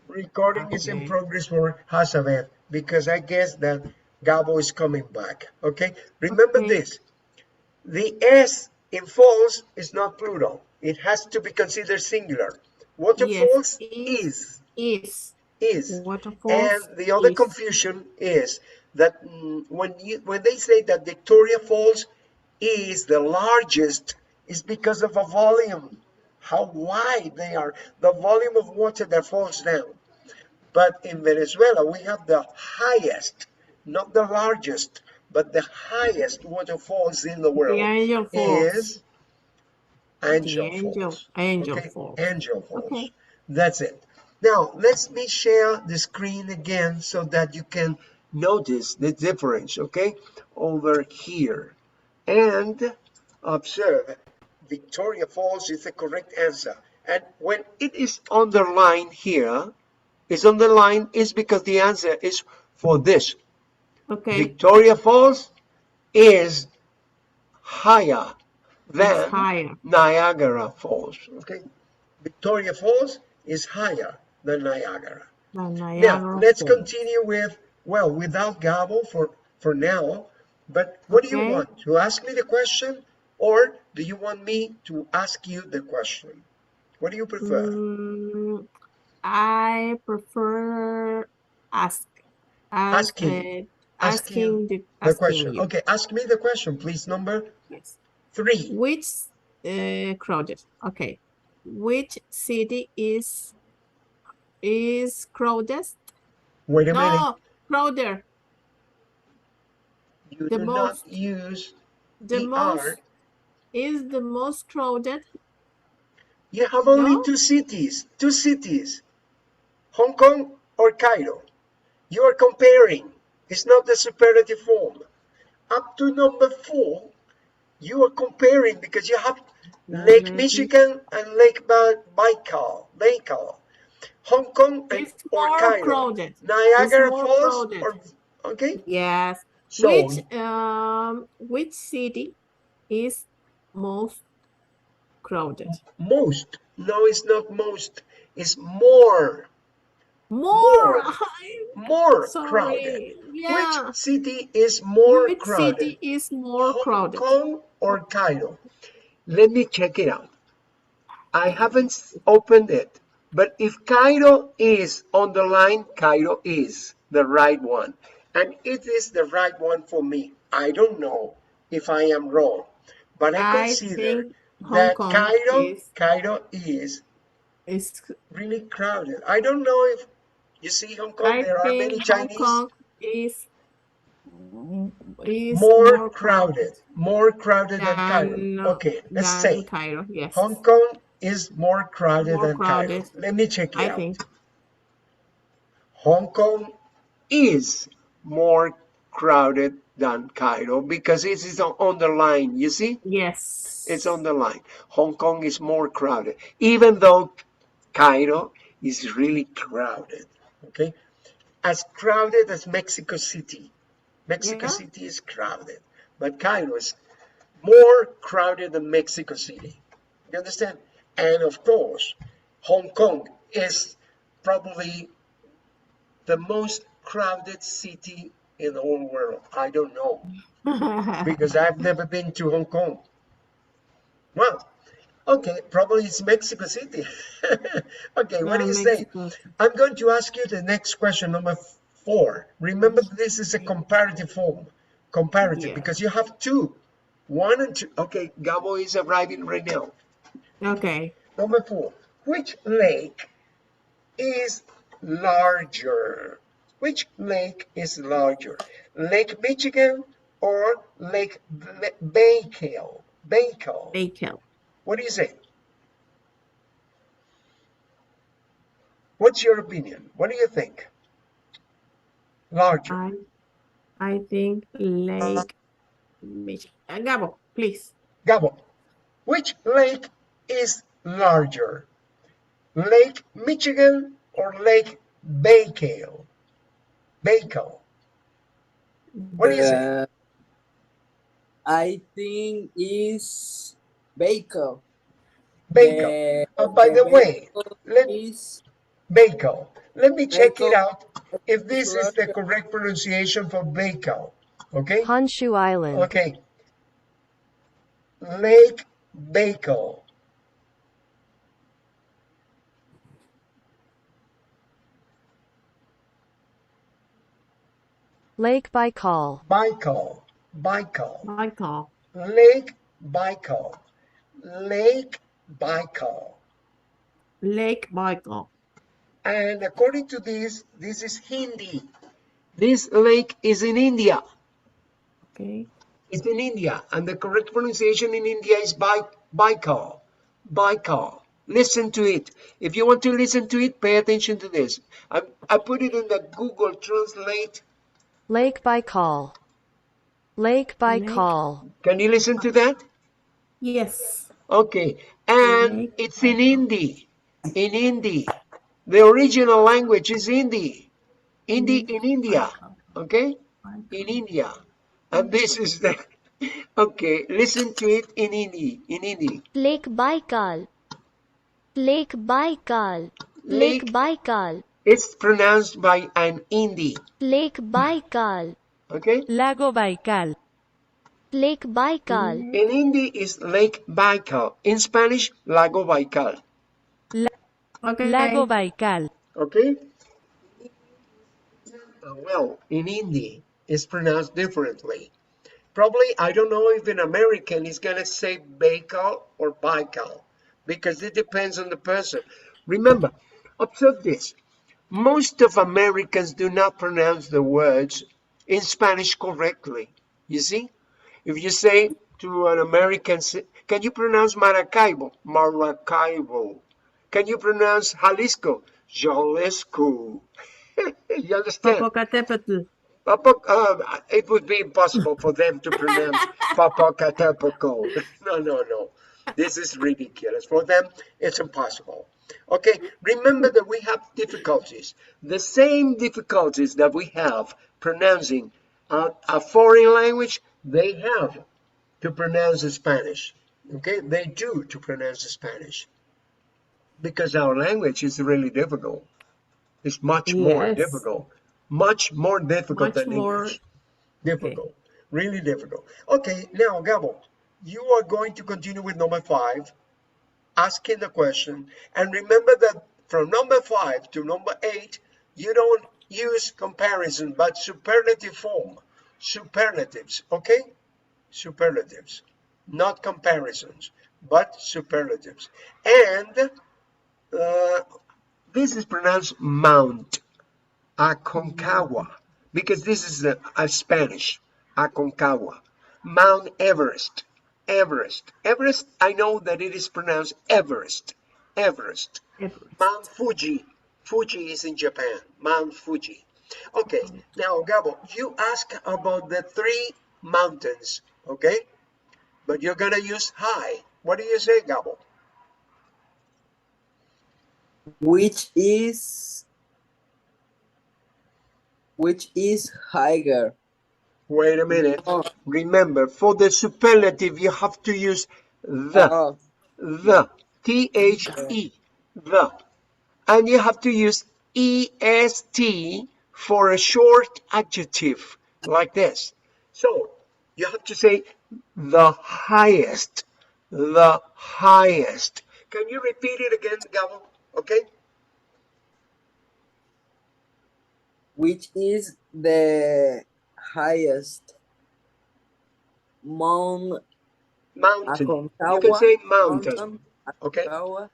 Recording is in progress for Hazabeth because I guess that Gabo is coming back. Okay, remember this: the S in false is not plural. It has to be considered singular. Yes, Waterfalls is. And Waterfalls the other is. confusion is that when they say that Victoria Falls is the largest, is because of a volume, how wide they are, the volume of water that falls down. But in Venezuela, we have the highest, not the largest, but the highest waterfalls in the The world Angel Falls. is The Angel Falls. Angel Okay, Falls. Angel Falls. Okay. That's it. Now, let me share the screen again so that you can notice the difference, okay, over here. And observe, Victoria Falls is the correct answer. And when it is underlined here, it's underlined is because the answer is for this. Okay. Victoria Falls is higher It's than higher. Niagara Falls. Okay, Victoria Falls is higher than Niagara. The Now Niagara let's Falls. continue with, well, without Gabo for now. But what do you Okay. want, to ask me the question, or do you want me to ask you the question? What do you prefer? I prefer ask as Asking, asking asking the asking question. you. Okay, ask me the question, please. Number Yes. 3. Which crowded? Okay. Which city is crowded? Wait a minute. No, crowded. You The do not most. use The ER. most is the most crowded. You have only No. two cities. Two cities. Hong Kong or Cairo. You are comparing. It's not the superlative form. Up to number 4, you are comparing because you have Lake Michigan and Lake Baikal. Hong Kong and It's or more Cairo. crowded. It's Niagara more Falls crowded. or okay. Yes. So Which city is most crowded? most. No, it's not most. It's more. More. More. More crowded. Sorry. Which Yeah. city is more Which crowded? city is more Hong crowded? Kong or Cairo? Let me check it out. I Okay. haven't opened it, but if Cairo is on the line, Cairo is the right one. And it is the right one for me. I don't know if I am wrong, but I I consider think Hong that Kong Cairo is is really crowded. I don't know if you see Hong Kong, I there are think many Hong Chinese. Kong is more crowded More crowded than Cairo. than Okay, let's than say Cairo. Yes. Hong Kong is more crowded More than Cairo. crowded, Let me check it I out. think. Hong Kong is more crowded than Cairo because it is on the line. You see, it's on Yes. the line. Hong Kong is more crowded, even though Cairo is really crowded. Okay, as crowded as Mexico City. Mexico Yeah. City is crowded, but Cairo is more crowded than Mexico City. You understand? And of course, Hong Kong is probably the most crowded city in the whole world. I don't know because I've never been to Hong Kong. Well, okay, probably it's Mexico City. Okay, what do you say? Mexico. I'm going to ask you the next question, number 4. Remember, this is a comparative form. Comparative, Yeah. because you have two. 1 and 2. Okay, Gabo is arriving right now. Okay. Number 4. Which lake is larger? Which lake is larger? Lake Michigan or Lake Baikal? Baikal. Bacon. What do you say? What's your opinion? What do you think? Larger. I I think Lake Michigan. Gabo, please. Gabo, which lake is larger? Lake Michigan or Lake Baikal? Baikal. What do you say? The I think is Baker. Baikal. The By the the way, vehicle let is Baikal. Let me check it Bangkok out if is this is the Russia. correct pronunciation for Baikal. Okay? Honshu Island. Okay. Lake Baikal. Lake Baikal. Baikal. Baikal. Michael. Lake Baikal. Lake Baikal. Lake Michael. And according to this is Hindi. This lake is in India. Okay. It's in India. And the correct pronunciation in India is Baikal. Baikal. Listen to it. If you want to listen to it, pay attention to this. I put it in the Google Translate. Lake Baikal. Lake Baikal. Can you listen to that? Yes. Okay. And Lake it's in Michael. Hindi. In Hindi. The original language is Hindi. Hindi Lake in India. Michael. Okay? In India. And this is the okay, listen to it in Hindi. In Hindi. Lake Baikal. Lake Baikal. Lake Lake, Baikal. it's pronounced by an Hindi. Lake Baikal. Okay? Lago Baikal. Lake Baikal. In Hindi is Lake Baikal. In Spanish, Lago Baikal. Okay. Lago Baikal. Okay? Well, in Hindi, it's pronounced differently. Probably, I don't know if an American is going to say Baikal or Baikal because it depends on the person. Remember, observe this. Most of Americans do not pronounce the words in Spanish correctly. You see? If you say to an American, can you pronounce Maracaibo? Maracaibo. Can you pronounce Jalisco? Jalisco. You understand? Popocatépetl. It would be impossible for them to pronounce Popocatépetl. No. This is ridiculous. For them, it's impossible. Okay, remember that we have difficulties. The same difficulties that we have pronouncing a foreign language, they have to pronounce Spanish. Okay, they do to pronounce Spanish. Because our language is really difficult. It's much more Yes. difficult. Much more difficult Much than more. English. Okay. Difficult. Really difficult. Okay, now, Gabo, you are going to continue with number 5, asking the question. And remember that from number 5 to number 8, you don't use comparison, but superlative form. Superlatives, okay? Superlatives. Not comparisons, but superlatives. And this is pronounced Mount Aconcagua, because this is a Spanish, Aconcagua. Mount Everest, Everest. Everest, I know that it is pronounced Everest, Everest. Mount Everest. Fuji, Fuji is in Japan, Mount Fuji. Okay, now Gabo, you ask about the 3 mountains, okay? But you're gonna use high. What do you say, Gabo? Which is higher? Wait a minute. Oh, Remember, for the superlative, you have to use oh, the, T-H-E, the. And you have to use E-S-T for a short adjective, like this. So, you have to say the highest, the highest. Can you repeat it again, Gabo? Okay? which is the highest Mount Mountain. You can Aconcagua, say mountain, Mountain okay? Aconcagua,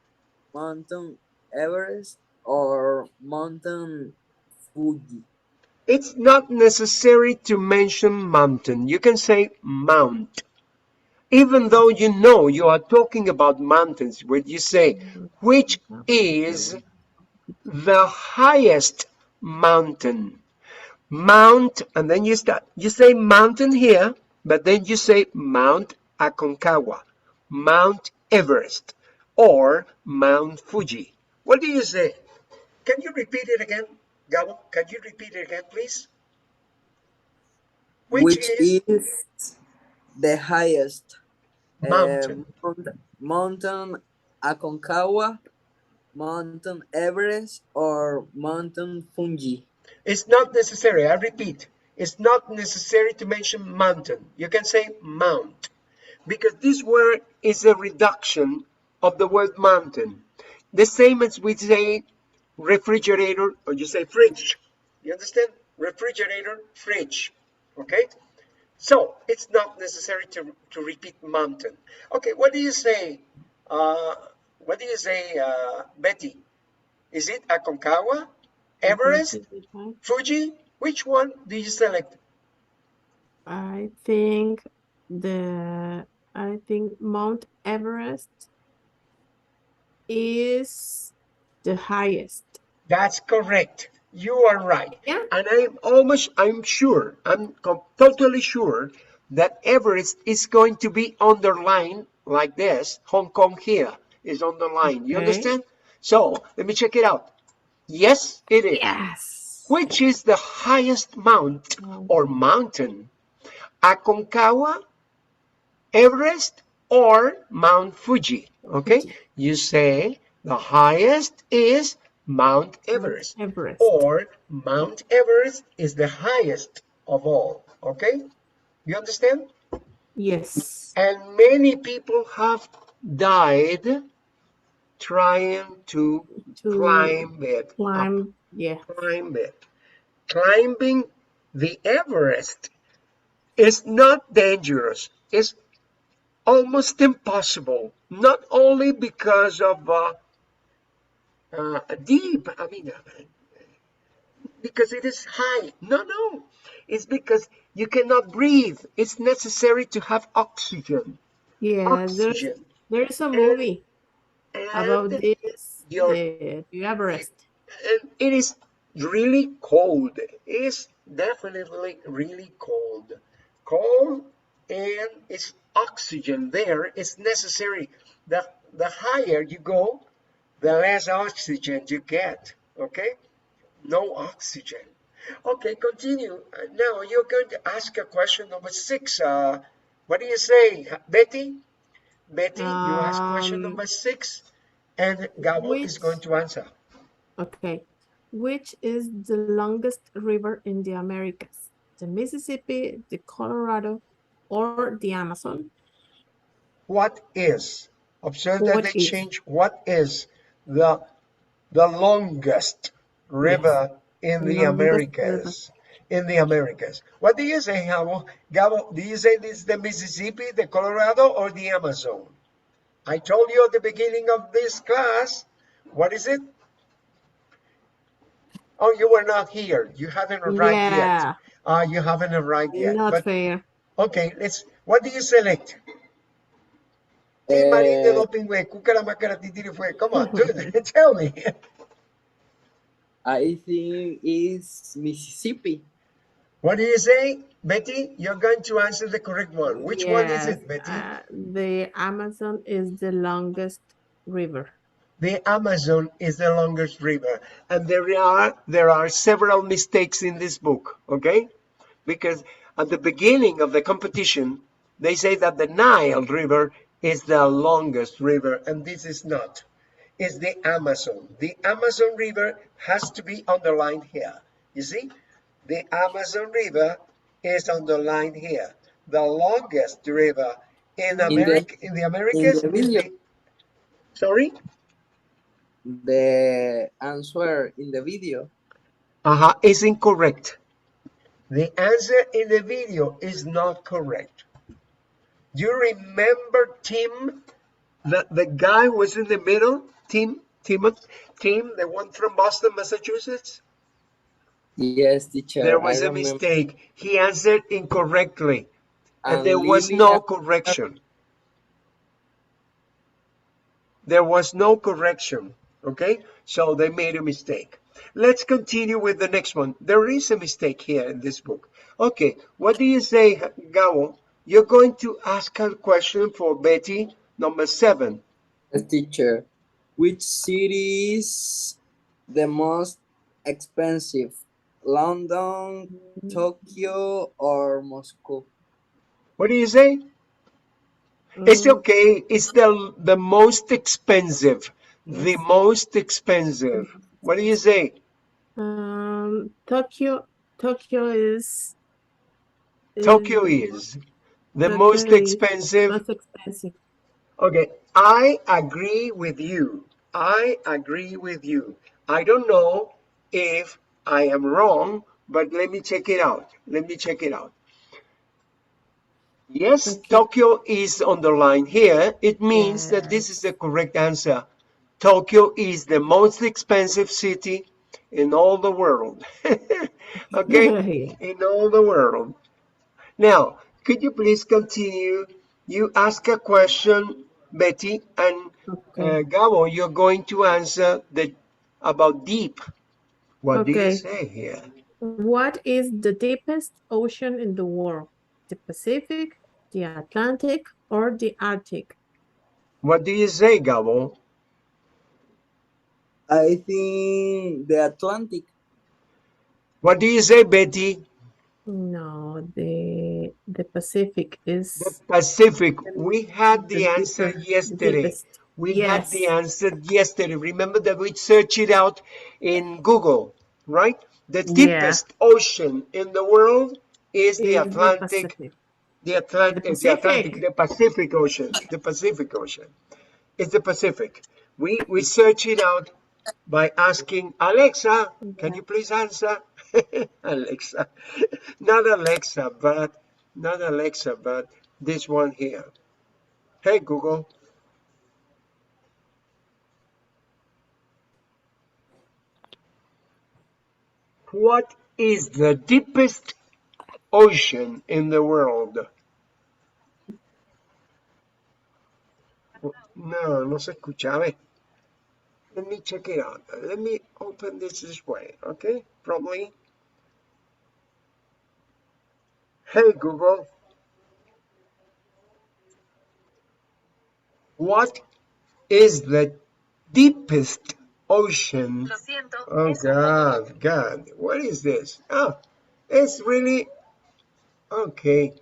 Mountain Everest, or Mountain Fuji? It's not necessary to mention mountain. You can say mount. Even though you know you are talking about mountains, when you say, which is the highest mountain? Mount, and then you say mountain here, but then you say Mount Aconcagua, Mount Everest, or Mount Fuji. What do you say? Can you repeat it again, Gabo? Can you repeat it again, please? Which Which is is the highest mountain. Mountain Aconcagua, Mountain Everest or Mountain Fuji? It's not necessary. I repeat, it's not necessary to mention mountain. You can say mount, because this word is a reduction of the word mountain. The same as we say refrigerator, or you say fridge. You understand? Refrigerator, fridge. Okay? So it's not necessary to repeat mountain. Okay, what do you say? Uh, what do you say, Betty? Is it Aconcagua, Everest, Fuji? Which one do you select? I think I think Mount Everest is the highest. That's correct. You are right. Yeah. And I'm totally sure that Everest is going to be underlined like this. Hong Kong here is underlined. You Okay. understand? So let me check it out. Yes, it is. Yes. Which is the highest mount or mountain? Aconcagua, Everest, or Mount Fuji? Okay, Fuji. you say the highest is Mount Everest, or Mount Everest is the highest of all. Okay, you understand? Yes. And many people have died trying to climb it up. Yeah. Climb it. Climbing the Everest is not dangerous. It's almost impossible. Not only because of deep, because it is high. No. It's because you cannot breathe. It's necessary to have oxygen. Yeah, Oxygen. there's a And, movie about and this, your the Everest. and it is really cold. It is definitely really cold. Cold, and it's oxygen there is necessary. The higher you go, the less oxygen you get. Okay? No oxygen. Okay, continue. Now you're going to ask a question number 6. What do you say, Betty? Betty, you ask question number 6, and Gabo is going to answer. Okay. Which is the longest river in the Americas? The Mississippi, the Colorado, or the Amazon? What is? Observe that What they is? change. What is the the longest Yes. river in the Longest river. Americas? In the Americas. What do you say, Gabo? Gabo, do you say this is the Mississippi, the Colorado, or the Amazon? I told you at the beginning of this class. What is it? Oh, you were not here. You haven't arrived yet. Yeah. You haven't arrived yet. Not But fair. okay, let's. What do you select? Marine de doping way. Kukaramakara titiri fue. Come on, tell me. I think it's Mississippi. What do you say, Betty? You're going to answer the correct one. Which one is Yes. it, Betty? The Amazon is the longest river. The Amazon is the longest river, and there are several mistakes in this book. Okay, because at the beginning of the competition, they say that the Nile River is the longest river, and this is not. It's the Amazon. The Amazon River has to be underlined here. You see, the Amazon River is underlined here. The longest river in America, in the in Americas, the is video, the. Sorry. the answer in the video. Is incorrect. The answer in the video is not correct. You remember Tim, the guy who was in the middle? Tim, the one from Boston, Massachusetts? Yes, teacher, There I was a remember. mistake. He answered incorrectly, and there was Lily no correction. There was no correction, okay? So they made a mistake. Let's continue with the next one. There is a mistake here in this book. Okay, what do you say, Gabo? You're going to ask a question for Betty, number 7. Yes, teacher. Which city is the most expensive? London, Tokyo, or Moscow? What do you say? It's okay. It's the most expensive. the most expensive. What do you say? Tokyo. Tokyo is Tokyo the is the most Tokyo is expensive. most expensive. Okay, I agree with you. I agree with you. I don't know if I am wrong, but let me check it out. Let me check it out. Yes, Okay. Tokyo is underlined here. It means that this is Yes. the correct answer. Tokyo is the most expensive city in all the world. Okay? Yeah. In all the world. Now, could you please continue? You ask a question, Betty, and Okay. Gabo, you're going to answer about deep. What do you Okay. say here? What is the deepest ocean in the world? The Pacific, the Atlantic, or the Arctic? What do you say, Gabo? I think the Atlantic. What do you say, Betty? No, the Pacific The is Pacific. We had the the answer deeper, yesterday. deepest. We had the Yes. answer yesterday. Remember that we searched it out in Google, right? The Yeah. deepest ocean in the world is the Is the Atlantic, Pacific. the The Atlantic, the Atlantic, Pacific. the Pacific Ocean. The Pacific Ocean. It's the Pacific. We searched it out by asking Alexa, can Yeah. you please answer? Alexa. Not Alexa, but this one here. Hey Google, what is the deepest ocean in the world? No, no se escuchaba. Let me check it out. Let me open this way, okay? Probably. Hey Google, what is the deepest ocean? Oh God, what is this? Oh, it's really okay.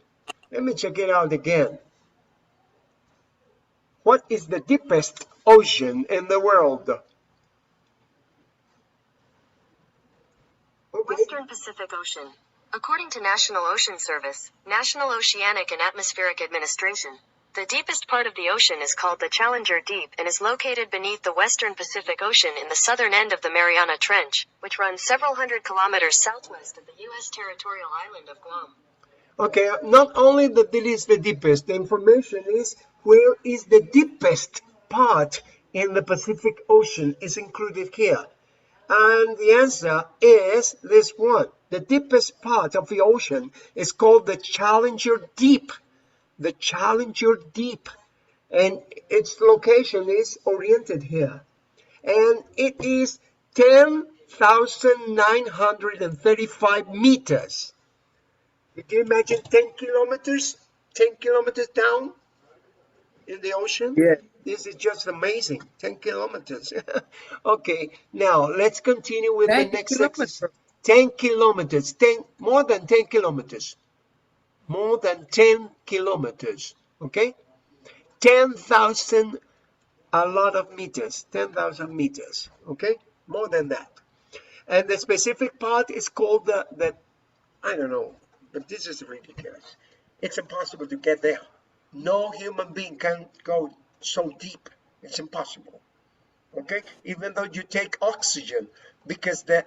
Let me check it out again. What is the deepest ocean in the world? Okay. Western Pacific Ocean. According to National Ocean Service, National Oceanic and Atmospheric Administration, the deepest part of the ocean is called the Challenger Deep and is located beneath the Western Pacific Ocean in the southern end of the Mariana Trench, which runs several hundred kilometers southwest of the U.S. territorial island of Guam. Okay, not only that it is the deepest, the information is where is the deepest part in the Pacific Ocean is included here. And the answer is this one. The deepest part of the ocean is called the Challenger Deep. The Challenger Deep. And its location is oriented here. And it is 10,935 meters. Can you imagine 10 kilometers? 10 kilometers down in the ocean? Yeah. This is just amazing. 10 kilometers. Okay, now let's continue with the 10 next exercise. kilometers. 10 kilometers, more than 10 kilometers. More than 10 kilometers. Okay? 10,000, a lot of meters. 10,000 meters. Okay? More than that. And the specific part is called the I don't know, but this is ridiculous. It's impossible to get there. No human being can go so deep. It's impossible. Okay? Even though you take oxygen, because the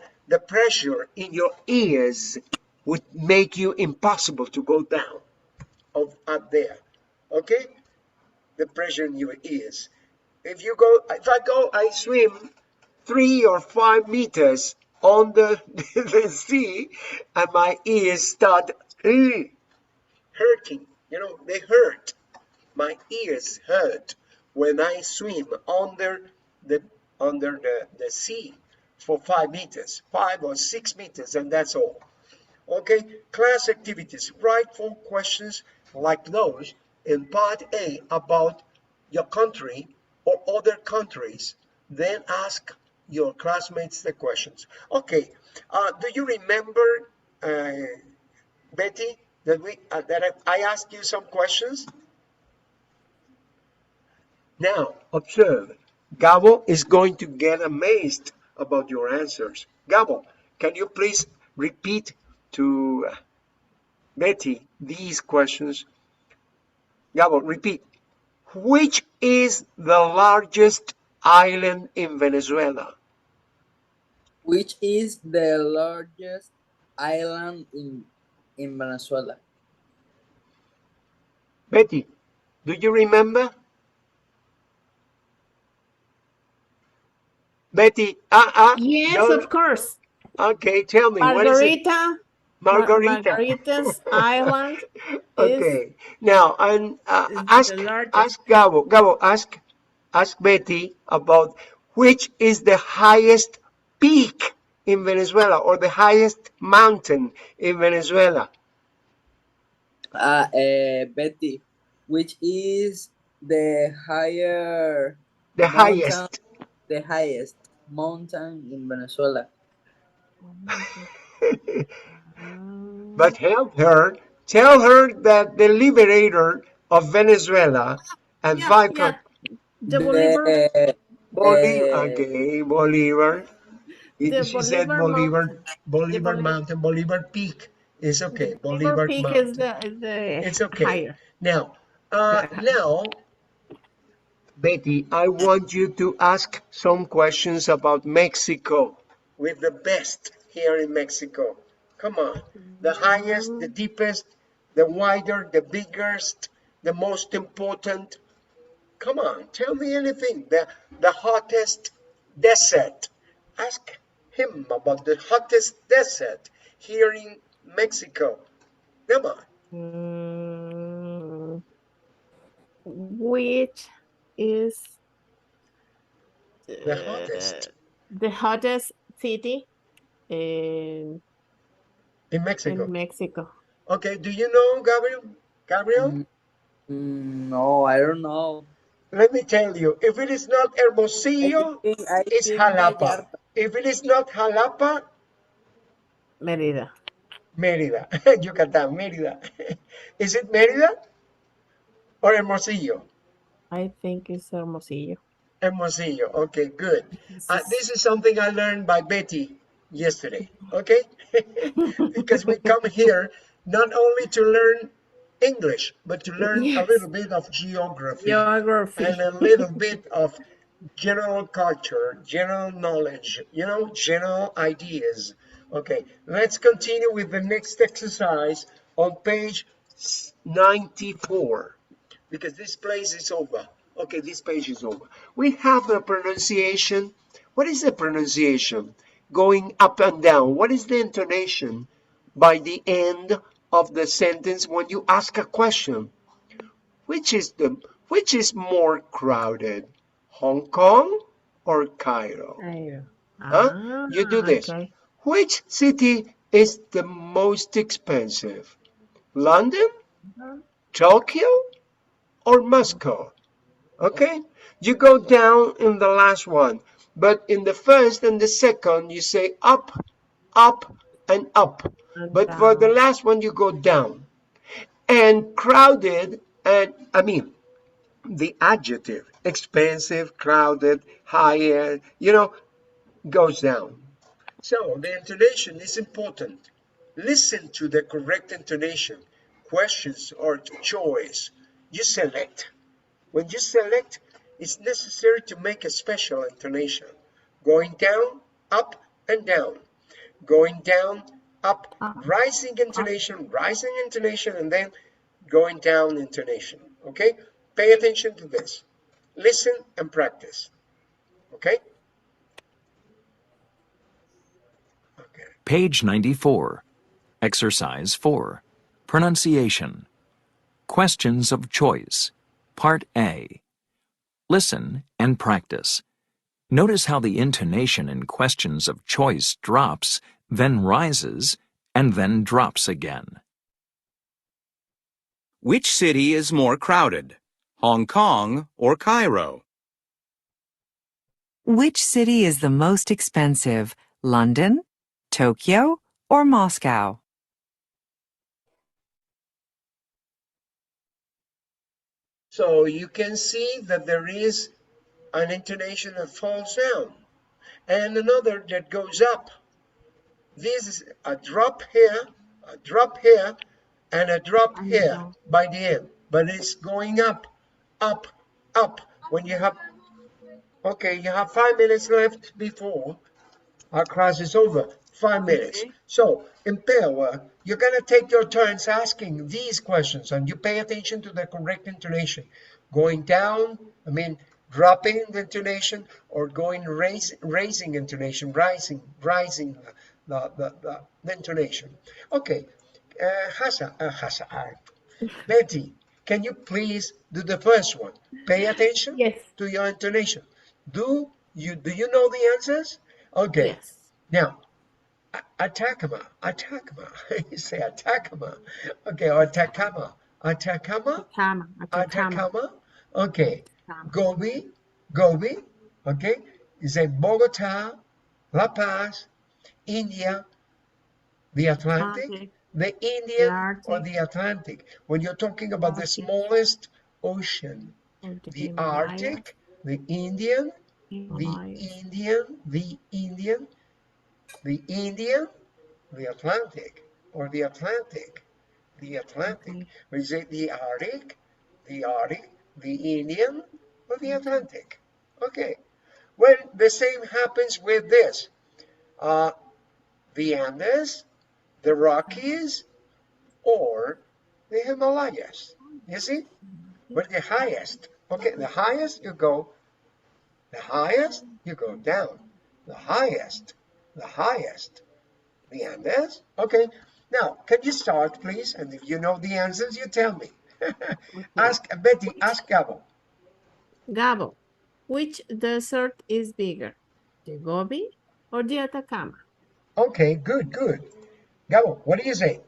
pressure in your ears would make you impossible to go down up there. Okay? The pressure in your ears. If I swim 3 or 5 meters on the sea, and my ears start hurting. They hurt. My ears hurt when I swim the the sea for 5 meters, 5 or 6 meters, and that's all. Okay, class activities. Write 4 questions like those in part A about your country or other countries. Then ask your classmates the questions. Okay, do you remember, Betty, that I asked you some questions? Now, observe. Gabo is going to get amazed about your answers. Gabo, can you please repeat to Betty these questions? Gabo, repeat. Which is the largest island in Venezuela? Which is the largest island in Venezuela? Betty, do you remember? Betty, Yes, no. of course. Okay, tell me, what is it? Margarita. Margarita's Island is Okay, now and the ask largest. Gabo. Gabo, ask Betty about which is the highest peak in Venezuela or the highest mountain in Venezuela. Betty, which is the higher The mountain, highest. the highest mountain in Venezuela? But help her. Tell her that the liberator of Venezuela and Yeah, Vicar yeah. The Bolivar, Bolivar. The Okay, Bolivar. the She said Bolivar Bolivar, Mountain. The Bolivar Bolivar, Mountain, Bolivar Peak. It's the okay. Bolivar Bolivar Peak is Mountain. the It's okay. higher. Now, The now, Betty, I want you to ask some questions about Mexico with the best here in Mexico. Come on. The highest, the deepest, the wider, the biggest, the most important. Come on, tell me anything. The hottest desert. Ask him about the hottest desert here in Mexico. Come on. Mm, which is The uh, hottest the hottest city in in Mexico. Mexico? Okay, do you know, Gabriel? Gabriel? mm, no, I don't know. Let me tell you, if it is not Hermosillo, I it's think Jalapa. Vallarta. If it is not Jalapa, Mérida. Mérida. Yucatán, Mérida. Is it Mérida or Hermosillo? I think it's Hermosillo. Hermosillo. Okay, good. This is This is something I learned by Betty yesterday. Okay, because we come here not only to learn English, but to learn a yes, little bit of geography geography. and a little bit of general culture, general knowledge, general ideas. Okay, let's continue with the next exercise on page 94 because this place is over. Okay, this page is over. We have the pronunciation. What is the pronunciation? Going up and down. What is the intonation by the end of the sentence when you ask a question? Which is more crowded? Hong Kong or Cairo? Cairo. Huh? You do this. Okay. Which city is the most expensive? London, Tokyo, or Moscow? Okay, you go down in the last one, but in the first and the second you say up, up, and up, And but for the down. last one you go down. And crowded, and I mean the adjective expensive, crowded, higher, goes down. So the intonation is important. Listen to the correct intonation. Questions or choice, you select. When you select, it's necessary to make a special intonation. Going down, up, and down. Going down, up, Up, up. rising intonation, and then going down intonation. Okay? Pay attention to this. Listen and practice. Okay? Okay. Page 94. Exercise 4. Pronunciation. Questions of choice. Part A. Listen and practice. Notice how the intonation in questions of choice drops, then rises, and then drops again. Which city is more crowded? Hong Kong or Cairo? Which city is the most expensive, London, Tokyo, or Moscow? So you can see that there is an intonation that falls down, and another that goes up. This is a drop here, and a drop And here down. by the end, but it's going up, up, up. When you have, okay, you have 5 minutes left before our class is over. 5 minutes. Okay. So in Pewa, you're gonna take your turns asking these questions, and you pay attention to the correct intonation. Going down, I mean dropping the intonation, or going raising intonation, rising the intonation. Okay, Betty, can you please do the first one? Pay attention Yes. to your intonation. Do you know the answers? Okay. Yes. Now, Atacama. You say Atacama. Okay, or Atacama. Atacama. Okay. Atacama. Gobi. Okay. You say Bogota, La Paz, India, the Atlantic, the The Indian, or Arctic, the Atlantic. When you're talking about the smallest ocean, or the the Himalayas, Arctic, the Indian, the Himalayas. the Atlantic, or the Atlantic. Okay. We say the Arctic, the Indian, or the Atlantic. Okay. Well, the same happens with this. The Andes, the Rockies, or the Himalayas. You see? But the highest. Okay, the highest you go down. The highest. The Andes. Okay. Now, can you start, please? And if you know the answers, you tell me. Okay. Ask Betty, ask Gabo. Gabo, which desert is bigger, the Gobi or the Atacama? Okay, good. Gabo, what do you say?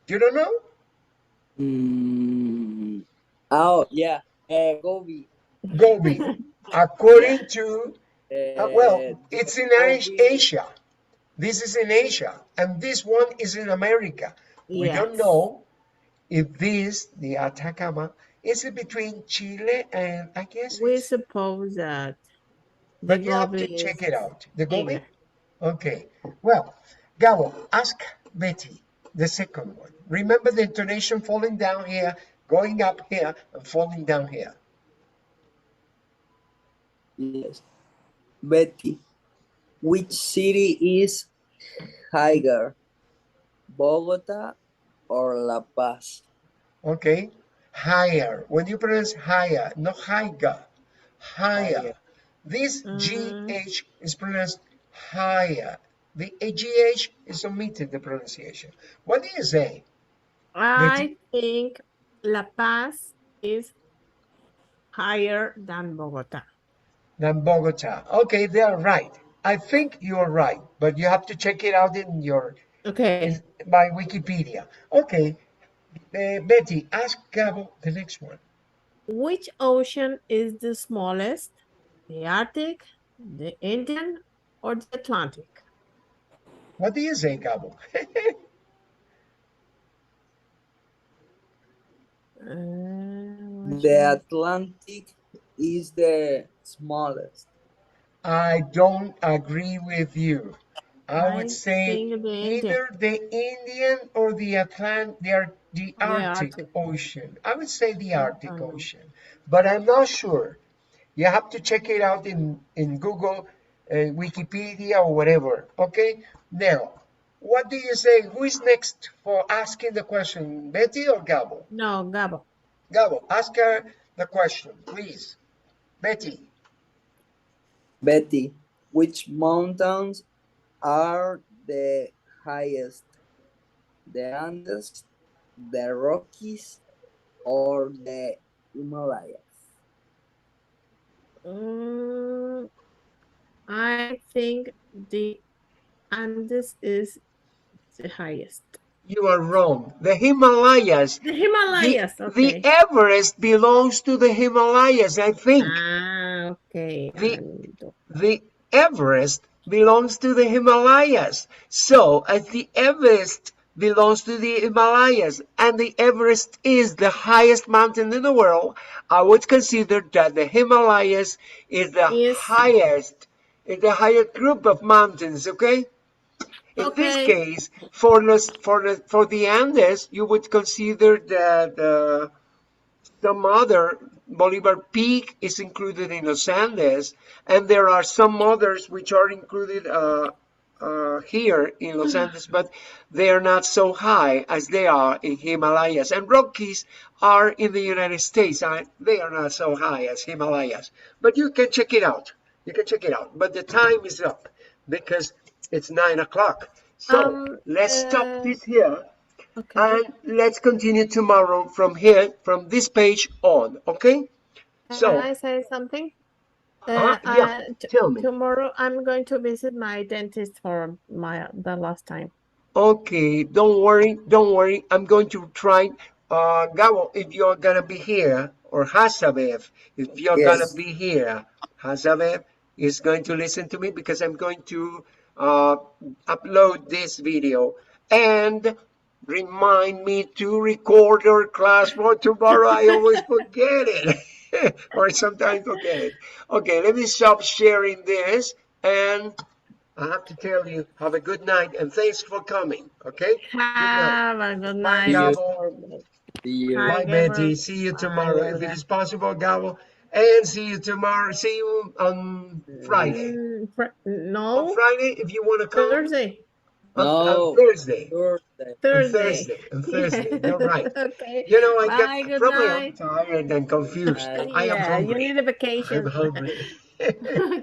You don't know? Oh, yeah. Gobi. Gobi. According to, well, Uh, it's in Gobi. Asia. This is in Asia, and this one is in America. We don't Yes. know if this, the Atacama, is it between Chile and I guess We it's, suppose that the but you have Gobi to check is it out. The Gobi? bigger. Okay. Well, Gabo, ask Betty the second one. Remember the intonation falling down here, going up here, and falling down here. Yes. Betty, which city is higher, Bogota or La Paz? Okay. Higher. When you pronounce higher, not higher. Higher. Higher. This Mm, GH is pronounced higher. The GH is omitted the pronunciation. What do you say, Betty? I think La Paz is higher than Bogota. Than Bogota. Okay, they are right. I think you're right, but you have to check it out in your Okay. by Wikipedia. Okay, Betty, ask Gabo the next one. Which ocean is the smallest? The Arctic, the Indian, or the Atlantic? What do you say, Gabo? The Atlantic is the smallest. I don't agree with you. I would I say think the Indian. either the Indian or the the Arctic Arctic. Ocean. I would say the Arctic don't know. Ocean, but I'm not sure. You have to check it out in Google, Wikipedia, or whatever. Okay. Now, what do you say? Who is next for asking the question, Betty or Gabo? No, Gabo. Gabo, ask her the question, please. Betty. Betty, which mountains are the highest? The Andes, the Rockies, or the Himalayas? I think the Andes is the highest. You are wrong. The Himalayas. The Himalayas, The okay. Everest belongs to the Himalayas, I think. Okay. The Everest belongs to the Himalayas. So, as the Everest belongs to the Himalayas, and the Everest is the highest mountain in the world, I would consider that the Himalayas is the highest group of mountains, okay? In this case, for the Andes, you would consider that some other Bolivar Peak is included in Los Andes, and there are some others which are included here in Los Andes, but they are not so high as they are in Himalayas. And Rockies are in the United States. They are not so high as Himalayas, but you can check it out. You can check it out. But the time is up because it's 9 o'clock. So let's stop this here. And let's continue tomorrow from here, from this page on, okay? Can I say something? Yeah, tell me. Tomorrow I'm going to visit my dentist for the last time. Okay, don't worry. I'm going to try, Gabo, if you're gonna be here, or Hasabev, if you're gonna be here, Hasabev is going to listen to me because I'm going to upload this video, and remind me to record your class for tomorrow. I always forget it. Or sometimes forget it. Okay, let me stop sharing this, and I have to tell you, have a good night, and thanks for coming, okay? Have a good night. Bye, Gabo. Bye, Betty. See you tomorrow, if it is possible, Gabo. And see you tomorrow. See you on Friday. No. On Friday, if you want to come. Thursday. On Thursday. Thursday. On Thursday. You're right. Okay. You know, Bye, I'm tired and confused. I am hungry. You need a vacation. I'm hungry.